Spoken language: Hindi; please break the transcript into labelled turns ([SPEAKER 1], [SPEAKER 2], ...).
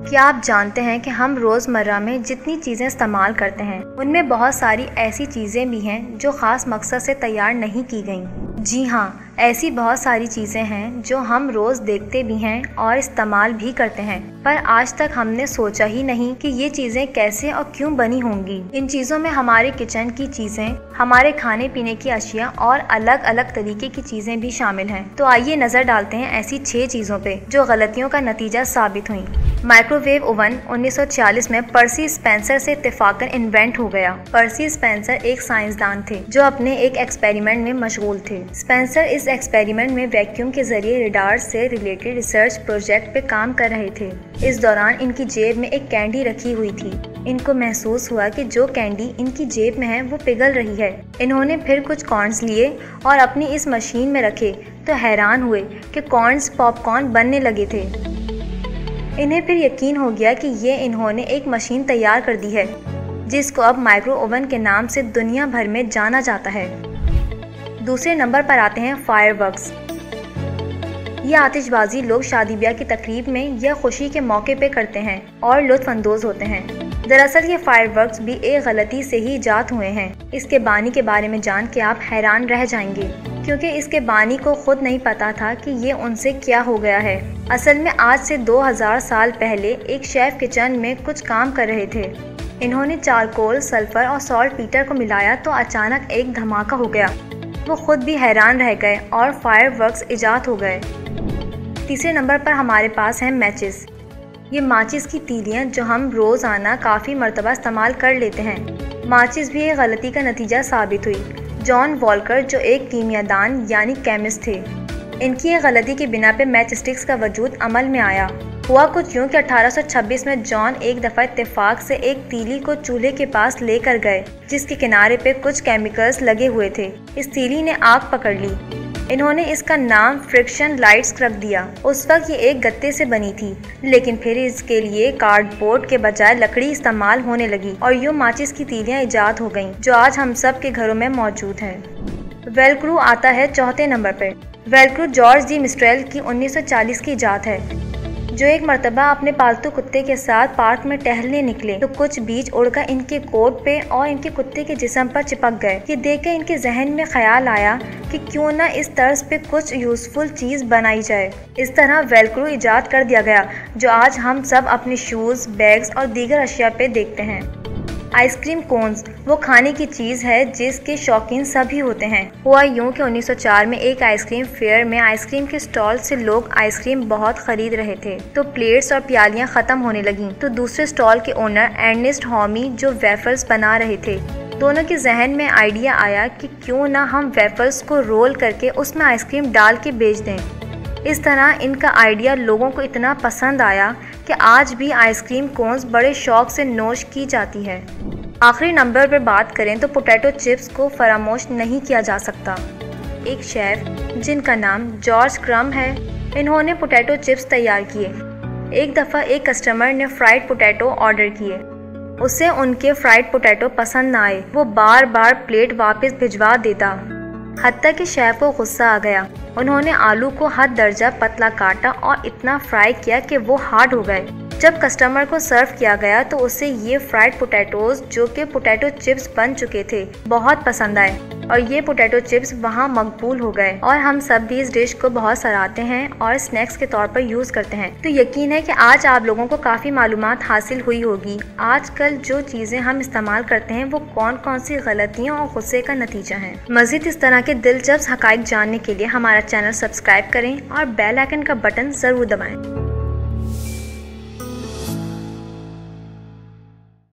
[SPEAKER 1] क्या आप जानते हैं कि हम रोज़मर्रा में जितनी चीज़ें इस्तेमाल करते हैं उनमें बहुत सारी ऐसी चीज़ें भी हैं जो ख़ास मकसद से तैयार नहीं की गईं। जी हाँ, ऐसी बहुत सारी चीज़ें हैं जो हम रोज़ देखते भी हैं और इस्तेमाल भी करते हैं, पर आज तक हमने सोचा ही नहीं कि ये चीज़ें कैसे और क्यों बनी होंगी। इन चीज़ों में हमारे किचन की चीज़ें, हमारे खाने पीने की अशिया और अलग अलग तरीके की चीज़ें भी शामिल हैं। तो आइए नज़र डालते हैं ऐसी 6 चीज़ों पे जो गलतियों का नतीजा साबित हुई। माइक्रोवेव ओवन 1946 में पर्सी स्पेंसर से इत्तेफाकन इन्वेंट हो गया। पर्सी स्पेंसर एक साइंसदान थे जो अपने एक एक्सपेरिमेंट में मशगूल थे। स्पेंसर इस एक्सपेरिमेंट में वैक्यूम के जरिए रेडार से रिलेटेड रिसर्च प्रोजेक्ट पे काम कर रहे थे। इस दौरान इनकी जेब में एक कैंडी रखी हुई थी। इनको महसूस हुआ कि जो कैंडी इनकी जेब में है वो पिघल रही है। इन्होंने फिर कुछ कॉर्न्स लिए और अपनी इस मशीन में रखे तो हैरान हुए कि कॉर्न्स पॉपकॉर्न बनने लगे थे। इन्हें फिर यकीन हो गया कि ये इन्होंने एक मशीन तैयार कर दी है जिसको अब माइक्रो ओवन के नाम से दुनिया भर में जाना जाता है। दूसरे नंबर पर आते हैं फायरवर्क्स। ये आतिशबाजी लोग शादी ब्याह की तकरीब में या खुशी के मौके पे करते हैं और लुत्फअंदोज होते हैं। दरअसल ये फायरवर्क्स भी एक गलती से ही इजाद हुए हैं। इसके बानी के बारे में जान के आप हैरान रह जाएंगे क्योंकि इसके बानी को खुद नहीं पता था कि ये उनसे क्या हो गया है। असल में आज से 2000 साल पहले एक शेफ किचन में कुछ काम कर रहे थे। इन्होंने चारकोल, सल्फर और सॉल्ट पीटर को मिलाया तो अचानक एक धमाका हो गया। वो खुद भी हैरान रह गए और फायरवर्क्स इजाद हो गए। तीसरे नंबर पर हमारे पास है मैचिस। ये माचिस की तीलियाँ जो हम रोज़ाना काफ़ी मरतबा इस्तेमाल कर लेते हैं। माचिस भी एक गलती का नतीजा साबित हुई। जॉन वॉल्कर जो एक कीमियादान यानी केमिस्ट थे, इनकी एक गलती की बिना पे मैच स्टिक्स का वजूद अमल में आया। हुआ कुछ यूँ कि 1826 में जॉन एक दफ़ा इत्तेफाक से एक तीली को चूल्हे के पास लेकर गए जिसके किनारे पे कुछ केमिकल्स लगे हुए थे। इस तीली ने आग पकड़ ली। इन्होंने इसका नाम फ्रिक्शन लाइट्स रख दिया। उस वक्त ये एक गत्ते से बनी थी, लेकिन फिर इसके लिए कार्डबोर्ड के बजाय लकड़ी इस्तेमाल होने लगी और यूँ माचिस की तीलियाँ इजाद हो गईं, जो आज हम सब के घरों में मौजूद हैं। वेलक्रो आता है चौथे नंबर पर। वेलक्रो जॉर्ज डी मिस्ट्रेल की 1940 की इजाद है, जो एक मर्तबा अपने पालतू कुत्ते के साथ पार्क में टहलने निकले तो कुछ बीज उड़कर इनके कोट पे और इनके कुत्ते के जिस्म पर चिपक गए। ये देखकर इनके जहन में ख्याल आया कि क्यों ना इस तर्ज पे कुछ यूजफुल चीज बनाई जाए। इस तरह वेलक्रो इजाद कर दिया गया, जो आज हम सब अपने शूज, बैग्स और दीगर अशिया पे देखते हैं। आइसक्रीम कोन्स वो खाने की चीज़ है जिसके शौकीन सभी होते हैं। हुआ यूँ कि 1904 में एक आइसक्रीम फेयर में आइसक्रीम के स्टॉल से लोग आइसक्रीम बहुत खरीद रहे थे तो प्लेट्स और प्यालियाँ ख़त्म होने लगीं। तो दूसरे स्टॉल के ओनर अर्नेस्ट हॉमी जो वेफर्स बना रहे थे, दोनों के जहन में आइडिया आया कि क्यों ना हम वेफर्स को रोल करके उसमें आइसक्रीम डाल के बेच दें। इस तरह इनका आइडिया लोगों को इतना पसंद आया कि आज भी आइसक्रीम कोन्स बड़े शौक से नोश की जाती है। आखिरी नंबर पर बात करें तो पोटैटो चिप्स को फरामोश नहीं किया जा सकता। एक शेफ जिनका नाम जॉर्ज क्रम्ब है, इन्होंने पोटैटो चिप्स तैयार किए। एक दफ़ा एक कस्टमर ने फ्राइड पोटैटो ऑर्डर किए। उसे उनके फ्राइड पोटैटो पसंद न आए। वो बार बार प्लेट वापस भिजवा देता, हत्ता कि शेफ को गुस्सा आ गया। उन्होंने आलू को हद दर्जा पतला काटा और इतना फ्राई किया कि वो हार्ड हो गए। जब कस्टमर को सर्व किया गया तो उसे ये फ्राइड पोटैटोज जो कि पोटैटो चिप्स बन चुके थे बहुत पसंद आए और ये पोटैटो चिप्स वहाँ मकबूल हो गए और हम सब भी इस डिश को बहुत सराहते हैं और स्नैक्स के तौर पर यूज़ करते हैं। तो यकीन है कि आज आप लोगों को काफ़ी मालूमात हासिल हुई होगी। आजकल जो चीज़ें हम इस्तेमाल करते हैं वो कौन कौन सी गलतियों और गुस्से का नतीजा है। मज़ीद इस तरह के दिलचस्प हक़ाइक़ जानने के लिए हमारा चैनल सब्सक्राइब करें और बेल आइकन का बटन ज़रूर दबाएँ।